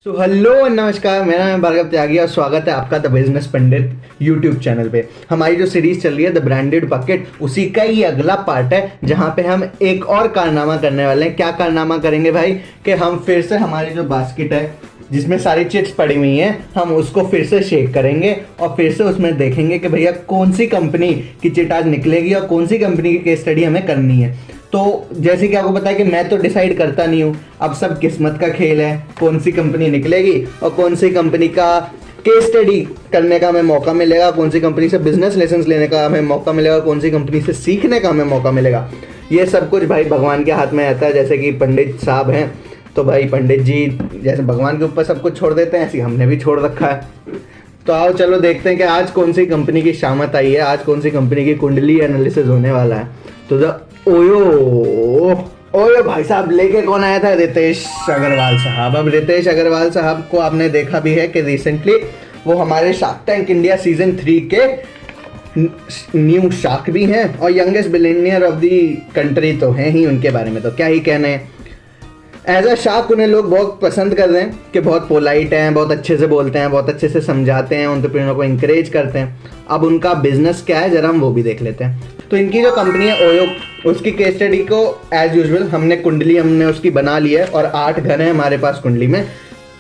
Hello नमस्कार, मेरा नाम भार्गव त्यागी और स्वागत है आपका the business Pandit YouTube channel पे। हमारी जो सीरीज चल रही है द ब्रांडेड बकेट, उसी का ही अगला पार्ट है जहां पे हम एक और कारनामा करने वाले हैं। क्या कारनामा करेंगे भाई कि हम फिर से हमारी जो बास्केट है जिसमें सारी चिट्स पड़ी हुई हैं, हम उसको फिर से शेक करेंगे और फिर से उसमें देखेंगे कि भैया कौन सी कंपनी की चिट आज निकलेगी और कौन सी कंपनी की केस स्टडी हमें करनी है। तो जैसे कि आपको पता है कि मैं तो डिसाइड करता नहीं हूँ, अब सब किस्मत का खेल है, कौन सी कंपनी निकलेगी और कौन सी कंपनी का केस स्टडी करने का हमें मौका मिलेगा, कौन सी कंपनी से बिजनेस लेसन्स लेने का हमें मौका मिलेगा, कौन सी कंपनी से सीखने का हमें मौका मिलेगा। ये सब कुछ भाई भगवान के हाथ में रहता है। जैसे कि पंडित साहब हैं तो भाई पंडित जी जैसे भगवान के ऊपर सब कुछ छोड़ देते हैं, ऐसे हमने भी छोड़ रखा है। तो आओ चलो देखते हैं कि आज कौन सी कंपनी की शामत आई है, आज कौन सी कंपनी की कुंडली एनालिसिस होने वाला है। तो ओयो ओयो भाई साहब लेके कौन आया था? रितेश अग्रवाल साहब। अब रितेश अग्रवाल साहब को आपने देखा भी है कि रिसेंटली वो हमारे शार्क टैंक इंडिया सीजन 3 के न्यू शार्क भी हैं और youngest billionaire of the country तो हैं ही। उनके बारे में तो क्या ही कहने हैं। एज अ शार्क उन्हें लोग बहुत पसंद कर रहे हैं कि बहुत पोलाइट हैं, बहुत अच्छे से बोलते हैं, बहुत अच्छे से समझाते हैं, एंटरप्रेन्योर को इंकरेज करते हैं। अब उनका बिजनेस क्या है जरा हम वो भी देख लेते हैं। तो इनकी जो कंपनी है ओयो, उसकी केस स्टडी को एज यूजुअल हमने उसकी बना ली है और 8 घर हैं हमारे पास कुंडली में।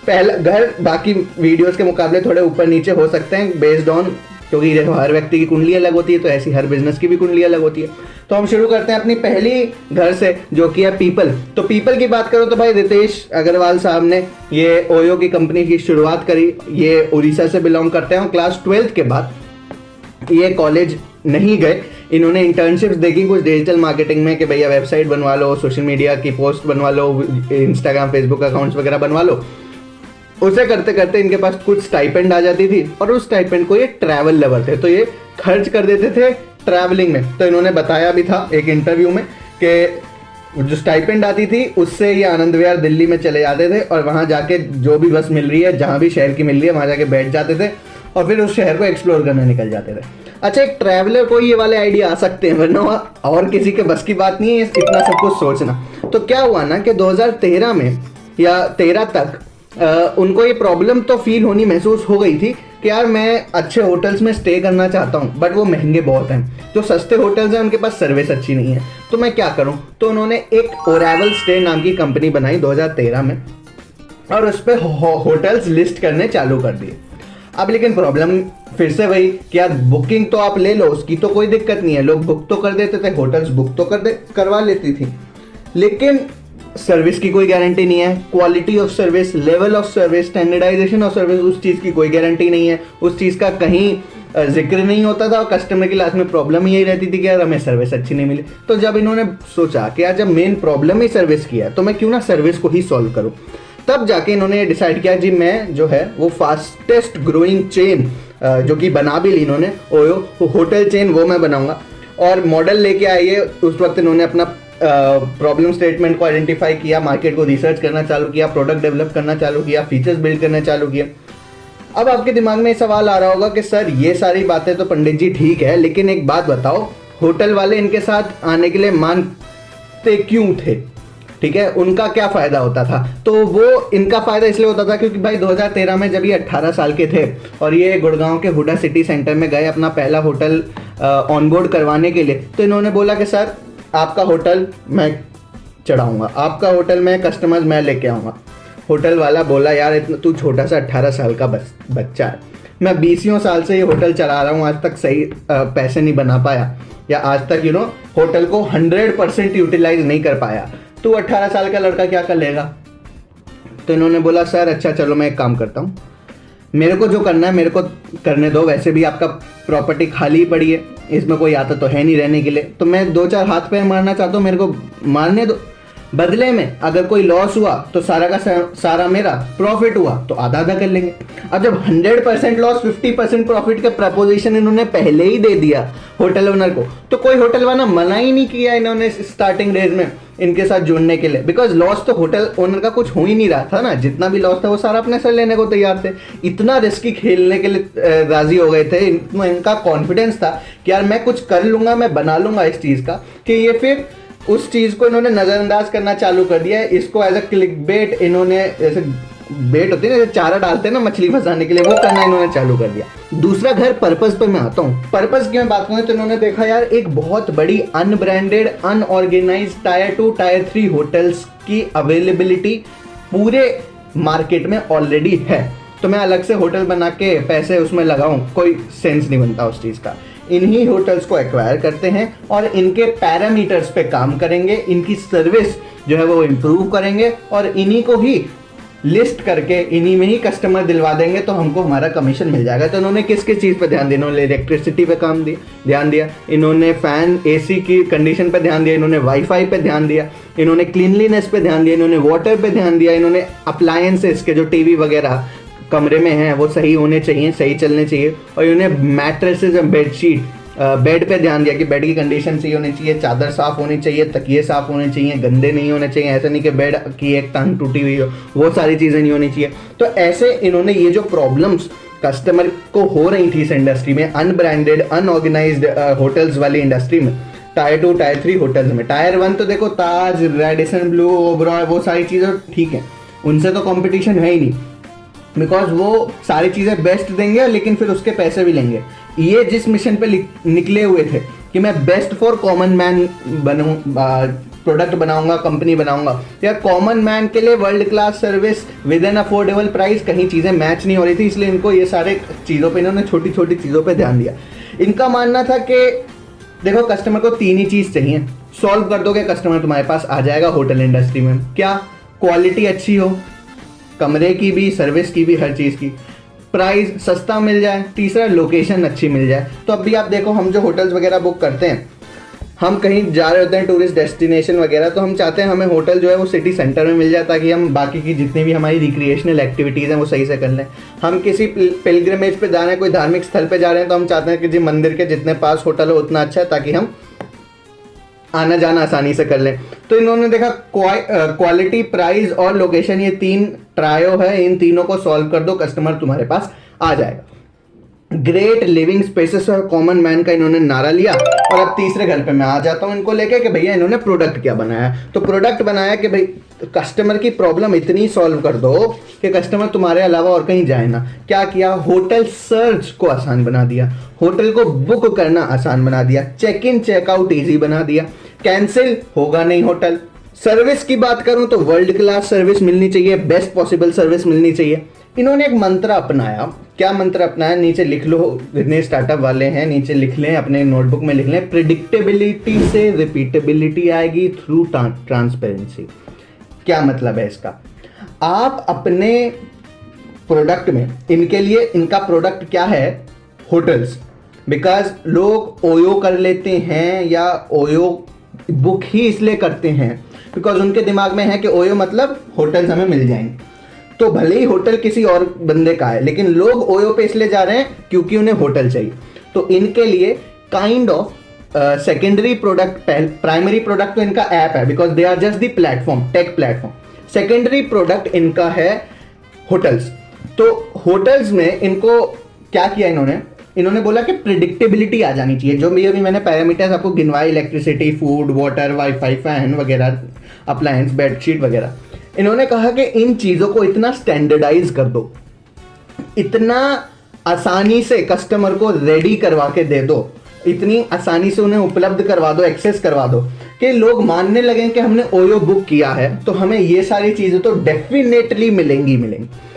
पहला घर बाकी वीडियोस के मुकाबले थोड़े ऊपर नीचे हो सकते हैं बेस्ड ऑन, क्योंकि जैसे हर व्यक्ति की कुंडली अलग होती है तो ऐसी हर बिजनेस की भी कुंडली अलग होती है। तो हम शुरू करते हैं अपनी पहली घर से जो कि है पीपल। तो पीपल की बात करो तो भाई रितेश अग्रवाल साहब ने ये ओयो की कंपनी की शुरुआत करी। ये उड़ीसा से बिलोंग करते हैं और क्लास 12 के बाद ये कॉलेज नहीं गए। इन्होंने इंटर्नशिप्स देखी कुछ डिजिटल मार्केटिंग में कि भैया वेबसाइट बनवा लो, सोशल मीडिया की पोस्ट बनवा लो, इंस्टाग्राम फेसबुक अकाउंट्स वगैरह बनवा लो। उसे करते करते इनके पास कुछ स्टाइपेंड आ जाती थी और उस स्टाइपेंड को ये ट्रैवल लवर थे तो ये खर्च कर देते थे ट्रैवलिंग में। तो इन्होंने बताया भी था एक इंटरव्यू में कि जो स्टाइपेंड आती थी उससे ये आनंद विहार दिल्ली में चले जाते थे और वहाँ जाके जो भी बस मिल रही है, जहाँ भी शहर की मिल रही है, वहाँ जाके बैठ जाते थे और फिर उस शहर को एक्सप्लोर करने निकल जाते थे। अच्छा, एक ट्रैवलर को ये वाले आइडिया आ सकते हैं वरना और किसी के बस की बात नहीं है इतना सब कुछ सोचना। तो क्या हुआ ना कि 2013 में या 13 तक उनको ये प्रॉब्लम तो फील होनी महसूस हो गई थी कि यार मैं अच्छे होटल्स में स्टे करना चाहता हूँ बट वो महंगे बहुत हैं। जो सस्ते होटल्स हैं उनके पास सर्विस अच्छी नहीं है, तो मैं क्या करूँ। तो उन्होंने एक ओरेवल स्टे नाम की कंपनी बनाई 2013 में और उस पर होटल्स लिस्ट करने चालू कर दिए। अब लेकिन प्रॉब्लम फिर से वही कि यार बुकिंग तो आप ले लो, उसकी तो कोई दिक्कत नहीं है, लोग बुक तो कर देते थे, होटल्स बुक तो करवा लेती थी, लेकिन सर्विस की कोई गारंटी नहीं है। Quality of service, level of service, standardisation of service, उस चीज़ की कोई गारंटी नहीं है। उस चीज़ का कहीं जिक्र नहीं होता था और कस्टमर की लास्ट में प्रॉब्लम यही रहती थी कि यार हमें सर्विस अच्छी नहीं मिली। तो जब इन्होंने सोचा कि यार जब मेन प्रॉब्लम ही सर्विस की है तो मैं क्यों ना सर्विस को ही सॉल्व करूँ, तब जाके इन्होंने डिसाइड किया जी मैं जो है वो फास्टेस्ट ग्रोइंग चेन जो कि बना भी ली इन्होंने ओयो होटल चेन, वो मैं बनाऊंगा। और मॉडल लेके आइए, उस वक्त इन्होंने अपना प्रॉब्लम स्टेटमेंट को आइडेंटिफाई किया, मार्केट को रिसर्च करना चालू किया, प्रोडक्ट डेवलप करना चालू किया, फीचर्स बिल्ड करना चालू किया। अब आपके दिमाग में सवाल आ रहा होगा कि सर ये सारी बातें तो पंडित जी ठीक है, लेकिन एक बात बताओ, होटल वाले इनके साथ आने के लिए मानते क्यों थे? ठीक है, उनका क्या फ़ायदा होता था? तो वो इनका फ़ायदा इसलिए होता था क्योंकि भाई 2013 में जब ये 18 साल के थे और ये गुड़गांव के हुडा सिटी सेंटर में गए अपना पहला होटल ऑनबोर्ड करवाने के लिए, तो इन्होंने बोला कि सर आपका होटल मैं चढ़ाऊँगा, आपका होटल में कस्टमर्स मैं लेके आऊँगा। होटल वाला बोला यार इतना तू छोटा सा 18 साल का बच्चा है, मैं 20 साल से ये होटल चला रहा हूँ, आज तक सही पैसे नहीं बना पाया या आज तक होटल को 100% यूटिलाइज नहीं कर पाया, तू 18 साल का लड़का क्या कर लेगा। तो इन्होंने बोला सर अच्छा चलो मैं एक काम करता हूँ, मेरे को जो करना है मेरे को करने दो, वैसे भी आपका प्रॉपर्टी खाली पड़ी है, इसमें कोई आता तो है नहीं रहने के लिए, तो मैं 2-4 हाथ पैर मारना चाहता हूँ, मेरे को मारने दो। बदले में अगर कोई लॉस हुआ तो सारा का सारा मेरा, प्रॉफिट हुआ तो आधा आधा कर लेंगे। अब जब 100% लॉस 50% प्रॉफिट का प्रपोजिशन इन्होंने पहले ही दे दिया होटल ओनर को, तो कोई होटल वाला मना ही नहीं किया इन्होंने स्टार्टिंग डेज में इनके साथ जुड़ने के लिए, बिकॉज लॉस तो होटल ओनर का कुछ हो ही नहीं रहा था ना, जितना भी लॉस था वो सारा अपने सर लेने को तैयार थे, इतना रिस्की खेलने के लिए राजी हो गए थे। इनका कॉन्फिडेंस था कि यार मैं कुछ कर लूंगा, मैं बना लूंगा इस चीज़ का, कि ये फिर उस चीज़ को इन्होंने नज़रअंदाज करना चालू कर दिया है। इसको एज अ क्लिकबेट इन्होंने जैसे बेट होती है ना, चारा डालते हैं ना मछली फंसाने के लिए, वो करना इन्होंने चालू कर दिया। दूसरा घर पर्पस पे मैं आता हूँ। पर्पस की मैं बात करूँ तो इन्होंने देखा यार एक बहुत बड़ी अनब्रांडेड अनऑर्गेनाइज टायर 2 टायर 3 होटल्स की अवेलेबिलिटी पूरे मार्केट में ऑलरेडी है, तो मैं अलग से होटल बना के पैसे उसमें लगाऊं, कोई सेंस नहीं बनता उस चीज़ का। इन्हीं होटल्स को एक्वायर करते हैं और इनके पैरामीटर्स पे काम करेंगे, इनकी सर्विस जो है वो इम्प्रूव करेंगे और इन्हीं को ही लिस्ट करके इन्हीं में ही कस्टमर दिलवा देंगे, तो हमको हमारा कमीशन मिल जाएगा। तो इन्होंने किस किस चीज़ पे ध्यान दिया? इन्होंने इलेक्ट्रिसिटी पे ध्यान दिया, इन्होंने फैन एसी की कंडीशन पे ध्यान दिया, इन्होंने वाईफाई पे ध्यान दिया, इन्होंने क्लीनलीनेस पे ध्यान दिया, इन्होंने वाटर पे ध्यान दिया, इन्होंने अप्लायंसेस के जो टीवी वगैरह कमरे में हैं वो सही होने चाहिए, सही चलने चाहिए, और इन्होंने मैट्रेसेस और बेडशीट बेड पे ध्यान दिया कि बेड की कंडीशन सही होनी चाहिए, चादर साफ होनी चाहिए, तकिए साफ होने चाहिए, गंदे नहीं होने चाहिए, ऐसा नहीं कि बेड की एक टांग टूटी हुई हो, वो सारी चीज़ें नहीं होनी चाहिए। तो ऐसे इन्होंने ये जो प्रॉब्लम्स कस्टमर को हो रही थी इस इंडस्ट्री में, अनब्रांडेड अनऑर्गेनाइज्ड होटल्स वाली इंडस्ट्री में, टायर 2 टायर 3 होटल्स में, टायर 1 तो देखो ताज, रेडिसन ब्लू, ओबरॉय, वो सारी चीज़ें ठीक है, उनसे तो कंपटीशन है ही नहीं, बिकॉज वो सारी चीज़ें बेस्ट देंगे लेकिन फिर उसके पैसे भी लेंगे। ये जिस मिशन पे निकले हुए थे कि मैं बेस्ट फॉर कॉमन मैन बनूं, प्रोडक्ट बनाऊंगा, कंपनी बनाऊंगा, या कॉमन मैन के लिए world class service with an affordable price, कहीं चीज़ें मैच नहीं हो रही थी, इसलिए इनको ये सारे चीज़ों पे इन्होंने छोटी छोटी चीज़ों पे ध्यान दिया। इनका मानना था कि देखो कस्टमर को 3 ही चीज़ चाहिए, सॉल्व कर दोगे कस्टमर तुम्हारे पास आ जाएगा होटल इंडस्ट्री में। क्या? क्वालिटी अच्छी हो, कमरे की भी, सर्विस की भी, हर चीज़ की, प्राइस सस्ता मिल जाए, तीसरा लोकेशन अच्छी मिल जाए। तो अब भी आप देखो हम जो होटल्स वगैरह बुक करते हैं, हम कहीं जा रहे होते हैं टूरिस्ट डेस्टिनेशन वगैरह, तो हम चाहते हैं हमें होटल जो है वो सिटी सेंटर में मिल जाए ताकि हम बाकी की जितनी भी हमारी रिक्रिएशनल एक्टिविटीज़ हैं वो सही से कर लें। हम किसी पिलग्रिमेज पे जा रहे हैं, कोई धार्मिक स्थल पे जा रहे हैं, तो हम चाहते हैं कि जी मंदिर के जितने पास होटल हो उतना अच्छा है ताकि हम आना जाना आसानी से कर लें। तो इन्होंने देखा क्वालिटी, प्राइस और लोकेशन, ये 3 ट्रायो है, इन तीनों को सॉल्व कर दो, कस्टमर तुम्हारे पास आ जाएगा। ग्रेट लिविंग स्पेसेस और कॉमन मैन का इन्होंने नारा लिया। और अब तीसरे घर पे मैं आ जाता हूं इनको लेके कि भैया इन्होंने प्रोडक्ट क्या बनाया। तो प्रोडक्ट बनाया कि भाई कस्टमर की प्रॉब्लम इतनी सॉल्व कर दो कि कस्टमर तुम्हारे अलावा और कहीं जाए ना। क्या किया? होटल सर्च को आसान बना दिया, होटल को बुक करना आसान बना दिया, चेक इन चेकआउट ईजी बना दिया, कैंसिल होगा नहीं होटल। सर्विस की बात करूं तो वर्ल्ड क्लास सर्विस मिलनी चाहिए, बेस्ट पॉसिबल सर्विस मिलनी चाहिए। इन्होंने एक मंत्र अपनाया। क्या मंत्र अपनाया? नीचे लिख लो, जितने स्टार्टअप वाले हैं नीचे लिख लें, अपने नोटबुक में लिख लें। प्रिडिक्टेबिलिटी से रिपीटेबिलिटी आएगी थ्रू ट्रांसपेरेंसी। क्या मतलब है इसका? आप अपने प्रोडक्ट में, इनके लिए इनका प्रोडक्ट क्या है? होटल्स। बिकॉज लोग ओयो कर लेते हैं या ओयो बुक ही इसलिए करते हैं बिकॉज उनके दिमाग में है कि ओयो मतलब होटल्स हमें मिल जाएंगे। तो भले ही होटल किसी और बंदे का है लेकिन लोग ओयो पे इसलिए जा रहे हैं क्योंकि उन्हें होटल चाहिए। तो इनके लिए kind of secondary product, primary product तो इनका ऐप है because they are just the platform, tech platform. Secondary product इनका है होटल्स। तो होटल्स में इनको क्या किया इन्होंने बोला कि प्रिडिक्टेबिलिटी आ जानी चाहिए। जो भी अभी मैंने पैरामीटर्स आपको गिनवाई, electricity, food, water, wifi, fan वगैरह, अप्लायंस, बेडशीट वगैरह, इन्होंने कहा कि इन चीज़ों को इतना स्टैंडर्डाइज कर दो, इतना आसानी से कस्टमर को रेडी करवा के दे दो, इतनी आसानी से उन्हें उपलब्ध करवा दो, एक्सेस करवा दो कि लोग मानने लगें कि हमने ओयो बुक किया है तो हमें ये सारी चीज़ें तो डेफिनेटली मिलेंगी।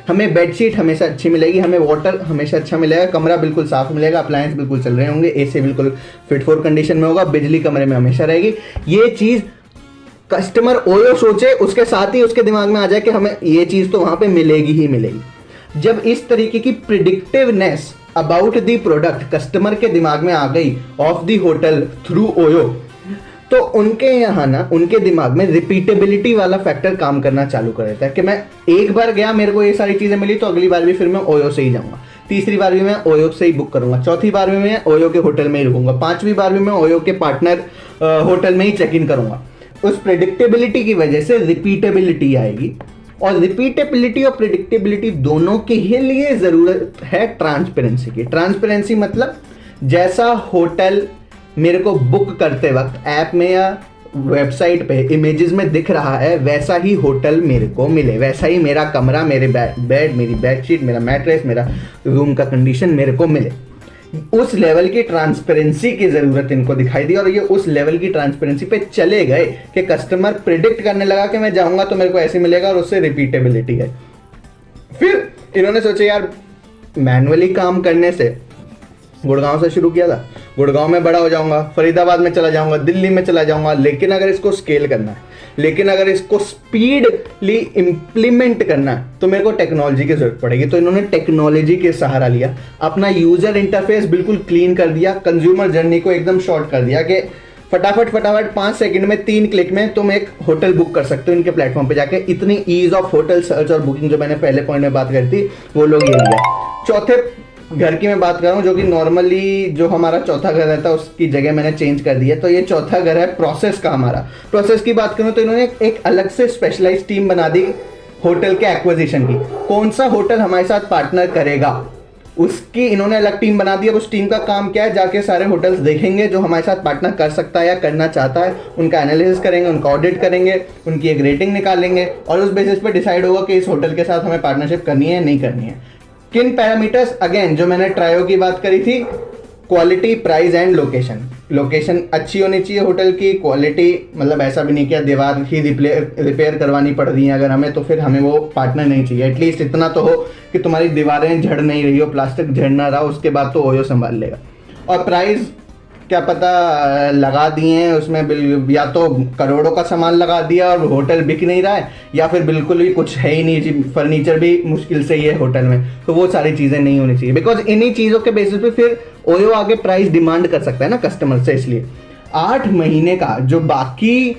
हमें बेडशीट हमेशा अच्छी मिलेगी, हमें वाटर हमेशा अच्छा मिलेगा, कमरा बिल्कुल साफ मिलेगा, अप्लायंस बिल्कुल चल रहे होंगे, एसी बिल्कुल फिट फॉर कंडीशन में होगा, बिजली कमरे में हमेशा रहेगी। ये चीज़ कस्टमर ओयो सोचे, उसके साथ ही उसके दिमाग में आ जाए कि हमें ये चीज़ तो वहाँ पे मिलेगी ही मिलेगी। जब इस तरीके की प्रिडिक्टिवनेस अबाउट द प्रोडक्ट कस्टमर के दिमाग में आ गई of the hotel through OYO, तो उनके यहाँ ना, उनके दिमाग में रिपीटेबिलिटी वाला फैक्टर काम करना चालू कर देता है कि मैं एक बार गया, मेरे को ये सारी चीज़ें मिली, तो अगली बार भी फिर मैं ओयो से ही जाऊँगा, तीसरी बार भी मैं ओयो से ही बुक करूँगा, चौथी बार भी मैं ओयो के होटल में ही रुकूंगा, पांचवी बार भी मैं ओयो के पार्टनर होटल में ही चेक इन करूँगा। उस प्रेडिक्टेबिलिटी की वजह से रिपीटेबिलिटी आएगी, और रिपीटेबिलिटी और प्रेडिक्टेबिलिटी दोनों के ही लिए ज़रूरत है ट्रांसपेरेंसी की। ट्रांसपेरेंसी मतलब जैसा होटल मेरे को बुक करते वक्त ऐप में या वेबसाइट पे इमेजेस में दिख रहा है वैसा ही होटल मेरे को मिले, वैसा ही मेरा कमरा, मेरे बेड, मेरी बेडशीट, मेरा मैट्रेस, मेरा रूम का कंडीशन मेरे को मिले। उस लेवल की ट्रांसपेरेंसी की जरूरत इनको दिखाई दी और ये उस लेवल की ट्रांसपेरेंसी पे चले गए कि कस्टमर प्रिडिक्ट करने लगा कि मैं जाऊंगा तो मेरे को ऐसे मिलेगा और उससे रिपीटेबिलिटी है। फिर इन्होंने सोचा यार मैनुअली काम करने से, गुड़गांव से शुरू किया था, गुड़गांव में बड़ा हो जाऊंगा, फरीदाबाद में चला जाऊंगा, दिल्ली में चला जाऊंगा, लेकिन अगर इसको स्केल करना है, लेकिन अगर इसको स्पीडली इंप्लीमेंट करना है तो मेरे को टेक्नोलॉजी की जरूरत पड़ेगी। तो इन्होंने टेक्नोलॉजी के सहारा लिया, अपना यूजर इंटरफेस बिल्कुल क्लीन कर दिया, कंज्यूमर जर्नी को एकदम शॉर्ट कर दिया कि फटाफट 5 सेकंड में 3 क्लिक में तुम एक होटल बुक कर सकते हो इनके प्लेटफॉर्म पे जाके। इतनी ईज ऑफ होटल सर्च और बुकिंग जो मैंने पहले पॉइंट में बात करी थी वो लोग ये लिया। चौथे घर की मैं बात कर रहा हूँ, जो कि नॉर्मली जो हमारा चौथा घर रहता है उसकी जगह मैंने चेंज कर दिया। तो ये चौथा घर है प्रोसेस का। हमारा प्रोसेस की बात करूँ तो इन्होंने एक अलग से स्पेशलाइज टीम बना दी होटल के एक्विजिशन की। कौन सा होटल हमारे साथ पार्टनर करेगा उसकी इन्होंने अलग टीम बना दी। अब उस टीम का काम क्या है, जाके सारे होटल्स देखेंगे जो हमारे साथ पार्टनर कर सकता है या करना चाहता है, उनका एनालिसिस करेंगे, उनका ऑडिट करेंगे, उनकी एक रेटिंग निकालेंगे और उस बेसिस पे डिसाइड होगा कि इस होटल के साथ हमें पार्टनरशिप करनी है या नहीं करनी है। किन पैरामीटर्स, अगेन जो मैंने ट्रायो की बात करी थी, quality, price and location. Location अच्छी होनी चाहिए होटल की, क्वालिटी मतलब ऐसा भी नहीं कि दीवार ही रिपेयर करवानी पड़ रही है अगर हमें, तो फिर हमें वो पार्टनर नहीं चाहिए। एटलीस्ट इतना तो हो कि तुम्हारी दीवारें झड़ नहीं रही हो, प्लास्टिक झड़ ना रहा, उसके बाद तो ओयो संभाल लेगा। और प्राइस क्या पता लगा दिए हैं उसमें, या तो करोड़ों का सामान लगा दिया और होटल बिक नहीं रहा है, या फिर बिल्कुल भी कुछ है ही नहीं, फर्नीचर भी मुश्किल से ही है होटल में। तो वो सारी चीज़ें नहीं होनी चाहिए, बिकॉज इन्हीं चीज़ों के बेसिस पे फिर ओयो आगे प्राइस डिमांड कर सकता है ना कस्टमर से। इसलिए 8 महीने का जो बाकी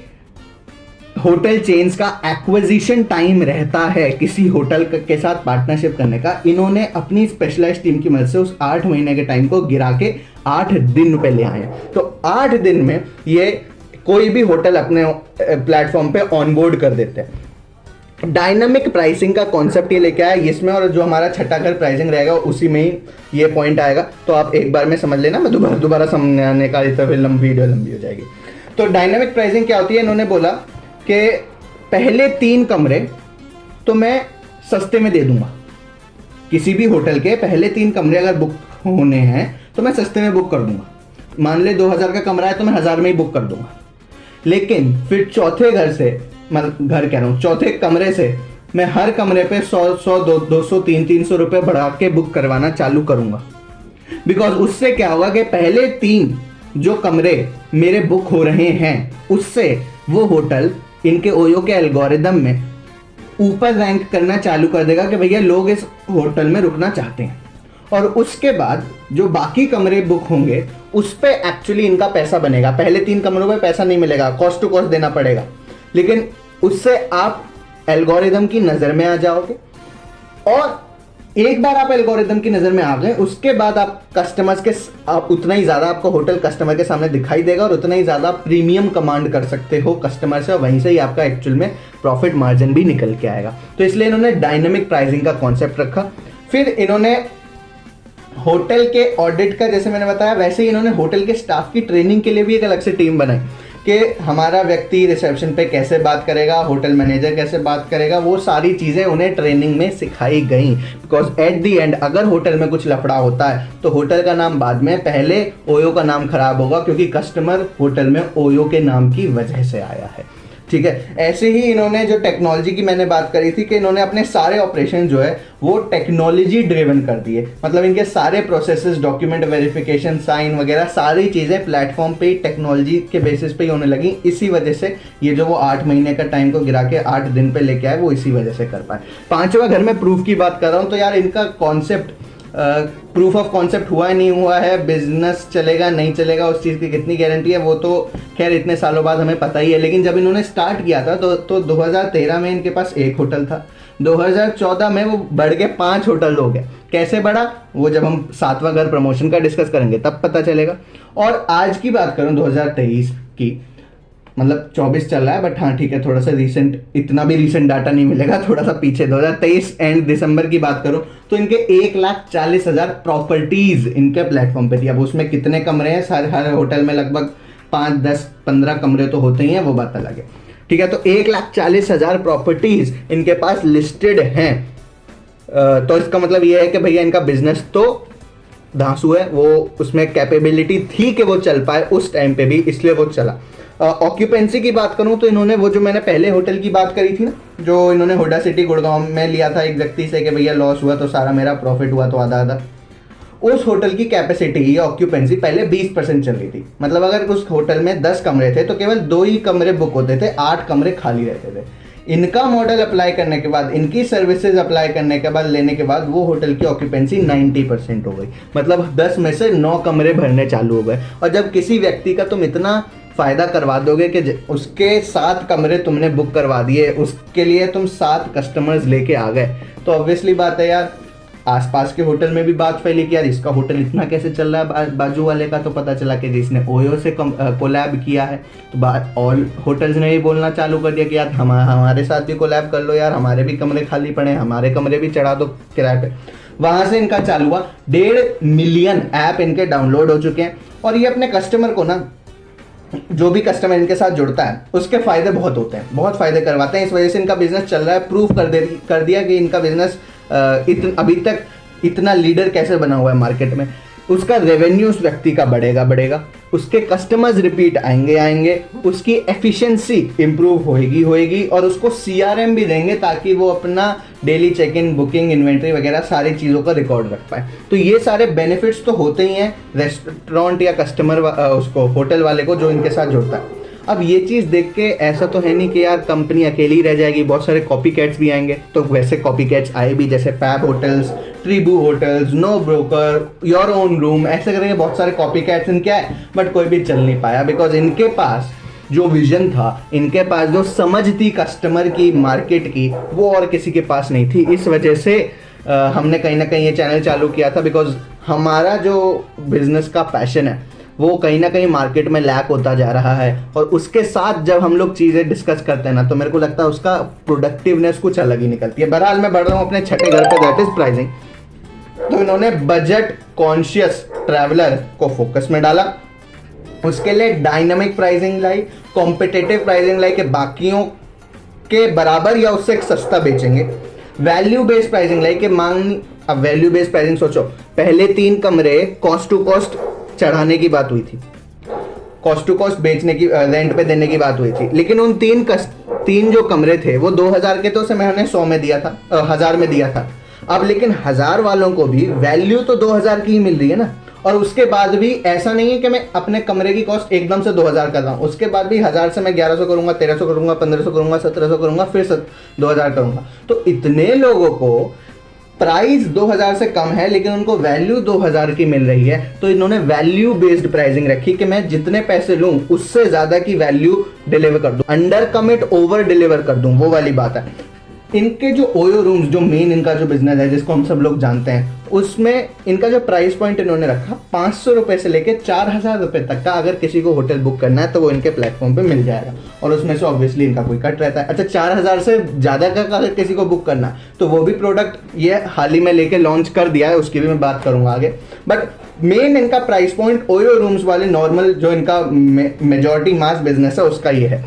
होटल चेन्स का एक्विजिशन टाइम रहता है किसी होटल के साथ पार्टनरशिप करने का, इन्होंने अपनी स्पेशलाइज्ड टीम की मदद से उस 8 महीने के टाइम को गिरा के 8 दिन पे ले आए। तो 8 दिन में ये कोई भी होटल अपने प्लेटफॉर्म पे ऑनबोर्ड कर देते हैं। डायनामिक प्राइसिंग का कॉन्सेप्ट ये लेके आया इसमें, और जो हमारा छठा घर प्राइसिंग रहेगा उसी में ही ये पॉइंट आएगा। तो आप एक बार में समझ लेना, मैं दोबारा समझाने का इतना फिर वीडियो लंबी हो जाएगी। तो डायनामिक प्राइसिंग क्या होती है, इन्होंने बोला कि पहले 3 कमरे तो मैं सस्ते में दे दूंगा। किसी भी होटल के पहले 3 कमरे अगर बुक होने हैं तो मैं सस्ते में बुक कर दूंगा। मान ले 2000 का कमरा है तो मैं 1000 में ही बुक कर दूंगा। लेकिन फिर चौथे घर से, मतलब घर कह रहा हूँ, चौथे कमरे से मैं हर कमरे पे 100 200 300 रुपए बढ़ा के बुक करवाना चालू करूंगा। बिकॉज उससे क्या होगा कि पहले 3 जो कमरे मेरे बुक हो रहे हैं उससे वो होटल इनके ओयो के एल्गोरिदम में ऊपर रैंक करना चालू कर देगा कि भैया लोग इस होटल में रुकना चाहते हैं। और उसके बाद जो बाकी कमरे बुक होंगे उस पे एक्चुअली इनका पैसा बनेगा। पहले 3 कमरों पे पैसा नहीं मिलेगा, कॉस्ट टू कॉस्ट देना पड़ेगा, लेकिन उससे आप एल्गोरिदम की नजर में आ जाओगे। और एक बार आप एल्गोरिदम की नजर में आ गए उसके बाद आप कस्टमर्स के आप उतना ही ज्यादा आपको होटल कस्टमर के सामने दिखाई देगा और उतना ही ज्यादा प्रीमियम कमांड कर सकते हो कस्टमर से, और वहीं से ही आपका एक्चुअल में प्रॉफिट मार्जिन भी निकल के आएगा। तो इसलिए इन्होंने डायनेमिक प्राइसिंग का कॉन्सेप्ट रखा। फिर इन्होंने होटल के ऑडिट का, जैसे मैंने बताया वैसे ही इन्होंने होटल के स्टाफ की ट्रेनिंग के लिए भी एक अलग से टीम बनाई कि हमारा व्यक्ति रिसेप्शन पे कैसे बात करेगा, होटल मैनेजर कैसे बात करेगा, वो सारी चीज़ें उन्हें ट्रेनिंग में सिखाई गई। बिकॉज एट दी एंड अगर होटल में कुछ लफड़ा होता है तो होटल का नाम बाद में, पहले ओयो का नाम खराब होगा, क्योंकि कस्टमर होटल में ओयो के नाम की वजह से आया है। ठीक है, ऐसे ही इन्होंने जो टेक्नोलॉजी की मैंने बात करी थी कि इन्होंने अपने सारे ऑपरेशन जो है वो टेक्नोलॉजी ड्रिवन कर दिए। मतलब इनके सारे प्रोसेसेस, डॉक्यूमेंट वेरिफिकेशन, साइन वगैरह सारी चीज़ें प्लेटफॉर्म पे टेक्नोलॉजी के बेसिस पे ही होने लगी। इसी वजह से ये जो वो 8 महीने का टाइम को गिरा के 8 दिन पे लेके आए वो इसी वजह से कर पाए। 5वां घर में प्रूफ की बात कर रहा हूँ, तो यार इनका कॉन्सेप्ट प्रूफ ऑफ कॉन्सेप्ट हुआ नहीं हुआ है, बिजनेस चलेगा नहीं चलेगा उस चीज़ की कितनी गारंटी है वो तो खैर इतने सालों बाद हमें पता ही है। लेकिन जब इन्होंने स्टार्ट किया था तो 2013 में इनके पास 1 होटल था, 2014 में वो बढ़ के 5 होटल हो गए। कैसे बढ़ा वो जब हम 7वां घर प्रमोशन का डिस्कस करेंगे तब पता चलेगा। और आज की बात करूं 2023 की, मतलब 24 चल रहा है बट हाँ ठीक है, थोड़ा सा रीसेंट, इतना भी रीसेंट डाटा नहीं मिलेगा, थोड़ा सा पीछे 2023 एंड दिसंबर की बात करूं तो इनके 1,40,000 प्रॉपर्टीज इनके प्लेटफॉर्म पे थी। अब उसमें कितने कमरे हैं, हर होटल में लगभग 5, 10, 15 कमरे तो होते ही हैं, वो बात अलग है। ठीक है, तो 1,40,000 प्रॉपर्टीज इनके पास लिस्टेड हैं। तो इसका मतलब ये है कि भैया इनका बिजनेस तो धांसू है, वो उसमें कैपेबिलिटी थी कि वो चल पाए उस टाइम पे भी, इसलिए वो चला। ऑक्यूपेंसी की बात करूं तो इन्होंने वो जो मैंने पहले होटल की बात करी थी ना, जो इन्होंने हुडा सिटी गुड़गांव में लिया था एक व्यक्ति से कि भैया लॉस हुआ तो सारा मेरा प्रॉफिट हुआ तो आधा आधा, उस होटल की कैपेसिटी या ऑक्यूपेंसी पहले 20% चल रही थी। मतलब अगर उस होटल में 10 कमरे थे तो केवल 2 ही कमरे बुक होते थे, 8 कमरे खाली रहते थे। इनका मॉडल अप्लाई करने के बाद, इनकी सर्विसेज अप्लाई करने के बाद, लेने के बाद वो होटल की ऑक्यूपेंसी 90% हो गई। मतलब 10 में से 9 कमरे भरने चालू हो गए। और जब किसी व्यक्ति का तुम इतना फ़ायदा करवा दोगे कि उसके 7 कमरे तुमने बुक करवा दिए, उसके लिए तुम 7 कस्टमर्स लेके आ गए, तो ऑब्वियसली बात है यार, आसपास के होटल में भी बात फैली कि यार इसका होटल इतना कैसे चल रहा है। बाजू वाले का तो पता चला कि जिसने ओयो से कोलैब किया है, तो बात ऑल होटल्स ने ही बोलना चालू कर दिया कि यार हमारे साथ भी कोलैब कर लो यार, हमारे भी कमरे खाली पड़े हैं, हमारे कमरे भी चढ़ा दो किराए पे। वहां से इनका चालू हुआ। 1.5 मिलियन ऐप इनके डाउनलोड हो चुके हैं। और ये अपने कस्टमर को ना, जो भी कस्टमर इनके साथ जुड़ता है उसके फायदे बहुत होते हैं, बहुत फायदे करवाते हैं। इस वजह से इनका बिजनेस चल रहा है। प्रूव कर दिया कि इनका बिजनेस अभी तक इतना लीडर कैसे बना हुआ है मार्केट में। उसका रेवेन्यू उस व्यक्ति का बढ़ेगा, उसके कस्टमर्स रिपीट आएंगे, उसकी एफिशिएंसी इंप्रूव होएगी और उसको CRM भी देंगे ताकि वो अपना daily check in, booking, inventory वगैरह सारी चीज़ों का रिकॉर्ड रख पाए। तो ये सारे बेनिफिट्स तो होते ही हैं रेस्टोरेंट या कस्टमर उसको होटल वाले को जो इनके साथ जुड़ता है। अब ये चीज़ देख के ऐसा तो है नहीं कि यार कंपनी अकेली रह जाएगी, बहुत सारे कॉपी कैट्स भी आएंगे। तो वैसे कॉपी कैट्स आए भी, जैसे Fab hotels, Treebo hotels, no broker, your own room, ऐसे करके बहुत सारे कॉपी कैट्स इनके आए, बट कोई भी चल नहीं पाया। बिकॉज इनके पास जो विजन था, इनके पास जो समझ थी कस्टमर की, मार्केट की, वो और किसी के पास नहीं थी। इस वजह से हमने कहीं ना कहीं ये चैनल चालू किया था। बिकॉज हमारा जो बिजनेस का पैशन है वो कहीं ना कहीं मार्केट में लैक होता जा रहा है, और उसके साथ जब हम लोग चीज़ें डिस्कस करते हैं ना, तो मेरे को लगता है उसका प्रोडक्टिवनेस कुछ अलग ही निकलती है। बहरहाल मैं बढ़ रहा हूँ अपने छठे घर पे, दैट इज प्राइसिंग। तो इन्होंने बजट कॉन्शियस ट्रैवलर को फोकस में डाला। उसके लिए डायनामिक प्राइसिंग लाई, कॉम्पिटिटिव प्राइसिंग लाई कि बाकियों के बराबर या उससे सस्ता बेचेंगे। वैल्यू बेस्ड प्राइसिंग लाई कि अब वैल्यू बेस्ड प्राइसिंग सोचो, पहले 3 कमरे कॉस्ट टू कॉस्ट चढ़ाने की बात हुई थी, कॉस्ट टू कॉस्ट बेचने की, रेंट पे देने की बात हुई थी। लेकिन उन 3 जो कमरे थे वो 2000 के, तो उसे मैंने 100 में दिया था, 1000 में दिया था। अब लेकिन 1000 वालों को भी वैल्यू तो 2000 की ही मिल रही है ना। और उसके बाद भी ऐसा नहीं है कि मैं अपने कमरे की कॉस्ट एकदम से 2000 कर रहा हूँ, उसके बाद भी 1000 से मैं 1100 करूंगा, 1300 करूंगा, 1500 करूंगा, 1700 करूंगा, फिर 2000 करूंगा। तो इतने लोगों को प्राइस 2000 से कम है लेकिन उनको वैल्यू 2000 की मिल रही है। तो इन्होंने वैल्यू बेस्ड प्राइसिंग रखी कि मैं जितने पैसे लूं उससे ज्यादा की वैल्यू डिलीवर कर दूं, अंडर कमिट ओवर डिलीवर कर दूं, वो वाली बात है। इनके जो ओयो रूम्स, जो मेन इनका जो बिजनेस है जिसको हम सब लोग जानते हैं, उसमें इनका जो प्राइस पॉइंट इन्होंने रखा 500 रुपए से लेके 4000 रुपए तक का, अगर किसी को होटल बुक करना है तो वो इनके प्लेटफॉर्म पे मिल जाएगा। और उसमें से ऑब्वियसली इनका कोई कट रहता है। अच्छा, 4000 से ज़्यादा का अगर किसी को बुक करना है तो वो भी प्रोडक्ट ये हाल ही में लेके लॉन्च कर दिया है, उसकी भी मैं बात करूँगा आगे। बट मेन इनका प्राइस पॉइंट ओयो रूम्स वाले नॉर्मल जो इनका मेजॉरिटी मास बिजनेस है उसका ये है।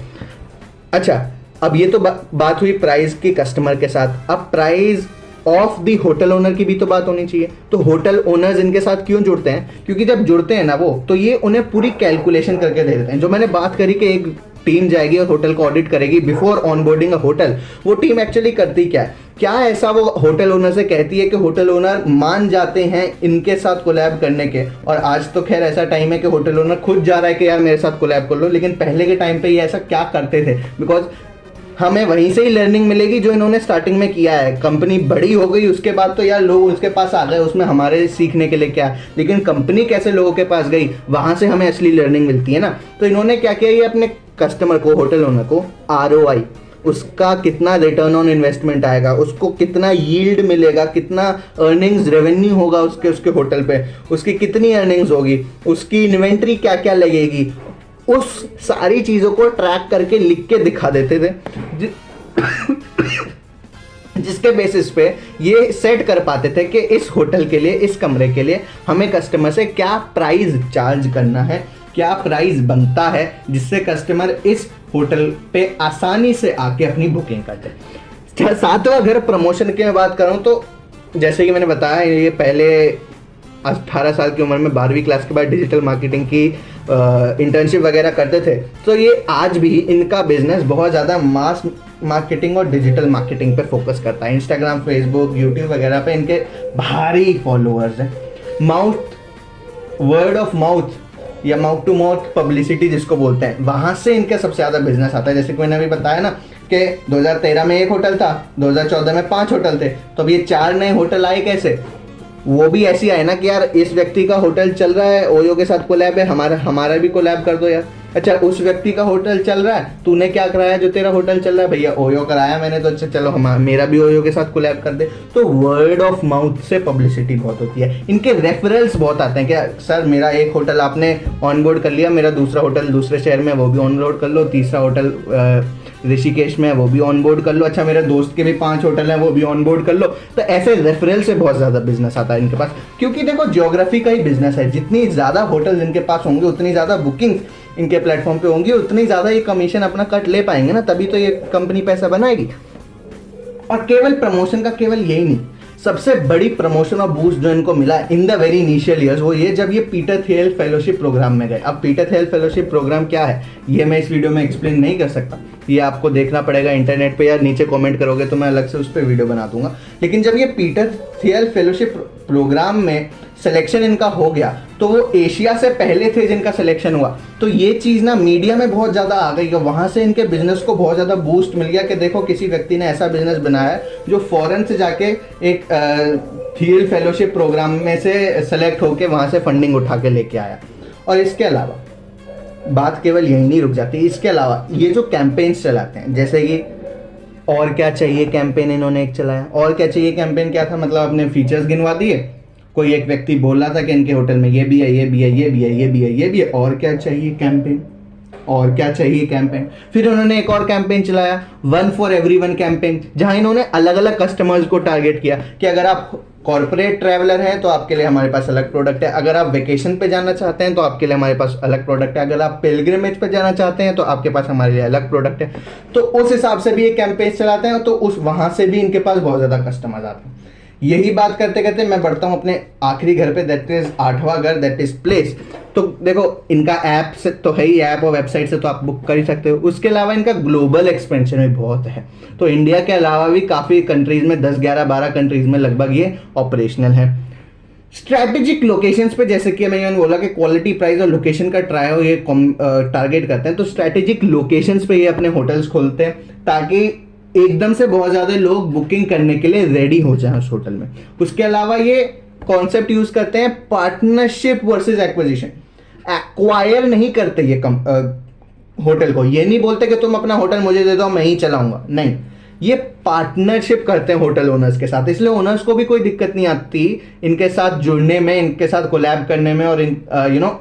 अच्छा, अब ये तो बात हुई प्राइस की कस्टमर के साथ। अब price of the hotel owner की भी तो बात होनी चाहिए। तो होटल ओनर्स इनके साथ क्यों जुड़ते हैं? क्योंकि जब जुड़ते हैं ना वो, तो ये उन्हें पूरी कैलकुलेशन करके दे देते हैं। जो मैंने बात करी कि एक टीम जाएगी और होटल को ऑडिट करेगी बिफोर ऑनबोर्डिंग अ होटल, वो टीम एक्चुअली करती क्या है? क्या ऐसा वो होटल ओनर से कहती है कि होटल ओनर मान जाते हैं इनके साथ कोलैब करने के? और आज तो खैर ऐसा टाइम है कि होटल ओनर खुद जा रहा है कि यार मेरे साथ कोलैब कर लो, लेकिन पहले के टाइम पे ये ऐसा क्या करते थे? बिकॉज हमें वहीं से ही लर्निंग मिलेगी जो इन्होंने स्टार्टिंग में किया है। कंपनी बड़ी हो गई उसके बाद तो यार लोग उसके पास आ गए, उसमें हमारे सीखने के लिए क्या है, लेकिन कंपनी कैसे लोगों के पास गई, वहां से हमें असली लर्निंग मिलती है ना। तो इन्होंने क्या किया, ये अपने कस्टमर को, होटल ओनर को ROI, उसका कितना रिटर्न ऑन इन्वेस्टमेंट आएगा, उसको कितना यील्ड मिलेगा, कितना अर्निंग्स रेवेन्यू होगा उसके होटल पे, उसकी कितनी अर्निंग्स होगी, उसकी इन्वेंट्री क्या क्या लगेगी, उस सारी चीजों को ट्रैक करके लिख के दिखा देते थे, जिसके बेसिस पे ये सेट कर पाते थे कि इस होटल के लिए, इस कमरे के लिए हमें कस्टमर से क्या प्राइस चार्ज करना है, क्या प्राइस बनता है जिससे कस्टमर इस होटल पे आसानी से आके अपनी बुकिंग करते। सातवां घर प्रमोशन की मैं बात करूं तो जैसे कि मैंने बताया, ये पहले 18 साल की उम्र में 12वीं क्लास के बाद डिजिटल मार्केटिंग की इंटर्नशिप वगैरह करते थे। तो ये आज भी इनका बिजनेस बहुत ज़्यादा मास मार्केटिंग और डिजिटल मार्केटिंग पे फोकस करता है। इंस्टाग्राम, फेसबुक, यूट्यूब वगैरह पे इनके भारी फॉलोअर्स हैं। वर्ड ऑफ माउथ या माउथ टू माउथ पब्लिसिटी जिसको बोलते हैं, वहाँ से इनका सबसे ज़्यादा बिजनेस आता है। जैसे कि मैंने अभी बताया ना कि 2013 में 1 होटल था, 2014 में 5 होटल थे, तो अब ये 4 नए होटल आए कैसे? वो भी ऐसी आए ना कि यार इस व्यक्ति का होटल चल रहा है, ओयो के साथ कोलैब है, हमारा भी कोलैब कर दो यार। अच्छा, उस व्यक्ति का होटल चल रहा है, तूने क्या कराया जो तेरा होटल चल रहा है? भैया ओयो कराया मैंने, तो अच्छा चलो मेरा भी ओयो के साथ कोलैब कर दे। तो वर्ड ऑफ माउथ से पब्लिसिटी बहुत होती है। इनके रेफरल्स बहुत आते हैं कि सर मेरा एक होटल आपने ऑनबोर्ड कर लिया, मेरा दूसरा होटल दूसरे शहर में वो भी ऑनबोर्ड कर लो, तीसरा होटल ऋषिकेश में वो भी ऑनबोर्ड कर लो, अच्छा मेरे दोस्त के भी 5 होटल हैं वो भी ऑनबोर्ड कर लो। तो ऐसे रेफरल से बहुत ज़्यादा बिजनेस आता है इनके पास, क्योंकि देखो ज्योग्राफी का ही बिजनेस है। जितनी ज़्यादा होटल इनके पास होंगे, उतनी ज़्यादा बुकिंग्स इनके प्लेटफॉर्म पे होंगी, उतनी ज़्यादा ये कमीशन अपना कट ले पाएंगे ना, तभी तो ये कंपनी पैसा बनाएगी। और केवल प्रमोशन का केवल यही नहीं, सबसे बड़ी प्रमोशन और बूस्ट जो इनको मिला in the very initial years वो ये जब ये पीटर थियल फेलोशिप प्रोग्राम में गए। अब पीटर थियल फेलोशिप प्रोग्राम क्या है ये मैं इस वीडियो में एक्सप्लेन नहीं कर सकता, ये आपको देखना पड़ेगा इंटरनेट पे, या नीचे कमेंट करोगे तो मैं अलग से उस पर वीडियो बना दूंगा। लेकिन जब ये पीटर थियल फेलोशिप प्रोग्राम में सिलेक्शन इनका हो गया, तो वो एशिया से पहले थे जिनका सिलेक्शन हुआ। तो ये चीज़ ना मीडिया में बहुत ज़्यादा आ गई, वहाँ से इनके बिजनेस को बहुत ज़्यादा बूस्ट मिल गया कि देखो किसी व्यक्ति ने ऐसा बिजनेस बनाया है जो फॉरेन से जाके एक थियल फेलोशिप प्रोग्राम में से सेलेक्ट होके वहाँ से फंडिंग उठा के लेके आया। और इसके अलावा बात केवल यही नहीं रुक जाती, इसके अलावा ये जो कैंपेन्स चलाते हैं, जैसे कि और क्या चाहिए कैंपेन इन्होंने एक चलाया। और क्या चाहिए कैंपेन क्या था, मतलब अपने फीचर्स गिनवा दिए। कोई एक व्यक्ति बोल रहा था कि इनके होटल में ये भी है, ये भी है, ये भी है, ये भी है, ये भी है, और क्या चाहिए कैंपेन, और क्या चाहिए कैंपेन। फिर उन्होंने एक और कैंपेन चलाया, 1 फॉर एवरीवन कैंपेन, जहां इन्होंने अलग अलग कस्टमर्स को टारगेट किया कि अगर आप कॉर्पोरेट ट्रैवलर हैं तो आपके लिए हमारे पास अलग प्रोडक्ट है, अगर आप वेकेशन पे जाना चाहते हैं तो आपके लिए हमारे पास अलग प्रोडक्ट है, अगर आप पिलग्रिमेज पे जाना चाहते हैं तो आपके पास हमारे लिए अलग प्रोडक्ट है। तो उस हिसाब से भी ये कैंपेन चलाते हैं, तो उस वहां से भी इनके पास बहुत ज़्यादा कस्टमर्स आते हैं। यही बात करते करते मैं बढ़ता हूँ अपने आखिरी घर पे, दैट इज 8वां घर, दैट इज प्लेस। तो देखो इनका ऐप से तो है ही, ऐप और वेबसाइट से तो आप बुक कर ही सकते हो। उसके अलावा इनका ग्लोबल एक्सपेंशन भी बहुत है, तो इंडिया के अलावा भी काफ़ी कंट्रीज में 10, 11, 12 कंट्रीज में लगभग ये ऑपरेशनल है। स्ट्रैटेजिक लोकेशंस पे, जैसे कि मैंने बोला कि क्वालिटी, प्राइस और लोकेशन का ट्रायल ये टारगेट करते हैं, तो स्ट्रैटेजिक लोकेशंस पे ये अपने होटल्स खोलते हैं ताकि एकदम से बहुत ज़्यादा लोग बुकिंग करने के लिए रेडी हो जाएं उस होटल में। उसके अलावा ये कॉन्सेप्ट यूज करते हैं पार्टनरशिप वर्सेस एक्विजिशन। एक्वायर नहीं करते ये होटल को, ये नहीं बोलते कि तुम अपना होटल मुझे दे दो मैं ही चलाऊंगा, नहीं, ये पार्टनरशिप करते हैं होटल ओनर्स के साथ। इसलिए ओनर्स को भी कोई दिक्कत नहीं आती इनके साथ जुड़ने में, इनके साथ कोलैब करने में और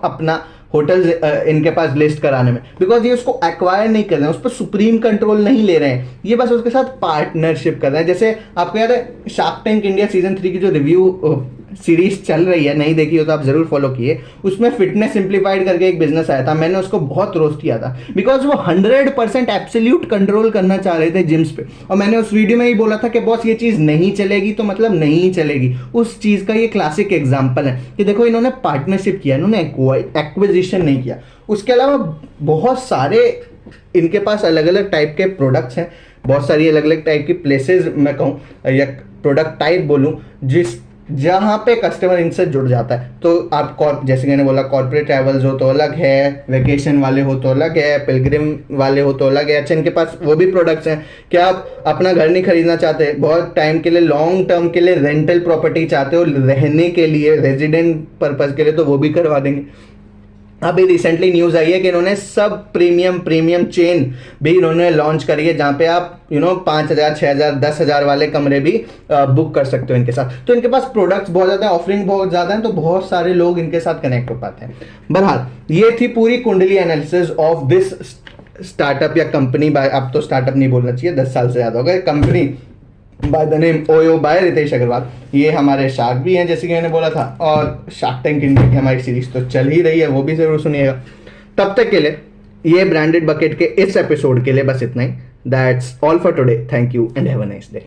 अपना होटल्स इनके पास लिस्ट कराने में, बिकॉज ये उसको एक्वायर नहीं कर रहे हैं, उस पर सुप्रीम कंट्रोल नहीं ले रहे हैं, ये बस उसके साथ पार्टनरशिप कर रहे हैं। जैसे आपको याद है शार्क टैंक इंडिया सीजन 3 की जो रिव्यू सीरीज चल रही है, नहीं देखी हो तो आप जरूर फॉलो किए, उसमें फिटनेस सिंप्लीफाइड करके एक बिजनेस आया था, मैंने उसको बहुत रोस्ट किया था बिकॉज वो 100% एब्सोल्यूट कंट्रोल करना चाह रहे थे जिम्स पे। और मैंने उस वीडियो में ही बोला था कि बॉस ये चीज़ नहीं चलेगी तो मतलब नहीं चलेगी। उस चीज़ का ये क्लासिक एग्जाम्पल है कि देखो इन्होंने पार्टनरशिप किया, इन्होंने एक्विजिशन नहीं किया। उसके अलावा बहुत सारे इनके पास अलग अलग टाइप के प्रोडक्ट्स हैं, बहुत सारी अलग अलग टाइप की प्लेसेस मैं कहूँ या प्रोडक्ट टाइप बोलूँ जहाँ पे कस्टमर इनसे जुड़ जाता है। तो आप जैसे मैंने बोला कॉर्पोरेट ट्रैवल्स हो तो अलग है, वेकेशन वाले हो तो अलग है, पिलग्रिम वाले हो तो अलग है। अच्छा इनके पास वो भी प्रोडक्ट्स हैं कि आप अपना घर नहीं खरीदना चाहते, बहुत टाइम के लिए लॉन्ग टर्म के लिए रेंटल प्रॉपर्टी चाहते हो रहने के लिए, रेजिडेंट पर्पज के लिए, तो वो भी करवा देंगे। अभी रिसेंटली न्यूज़ आई है कि इन्होंने सब प्रीमियम चेन भी इन्होंने लॉन्च करी है, जहाँ पे आप 5,000, 6,000, 10,000 वाले कमरे भी बुक कर सकते हो इनके साथ। तो इनके पास प्रोडक्ट्स बहुत ज़्यादा, ऑफरिंग बहुत ज़्यादा है, तो बहुत सारे लोग इनके साथ कनेक्ट हो पाते हैं। बहरहाल ये थी पूरी कुंडली एनालिसिस ऑफ दिस स्टार्टअप या कंपनी, बाय अब तो स्टार्टअप नहीं बोलना चाहिए, 10 साल से ज़्यादा हो गए, company by the name OYO by Ritesh Agarwal. ये हमारे शार्क भी हैं जैसे कि मैंने बोला था, और शार्क टैंक इंडिया की हमारी सीरीज तो चल ही रही है, वो भी जरूर सुनिएगा। तब तक के लिए ये ब्रांडेड बकेट के इस एपिसोड के लिए बस इतना ही. That's all for today. Thank you and have a nice day.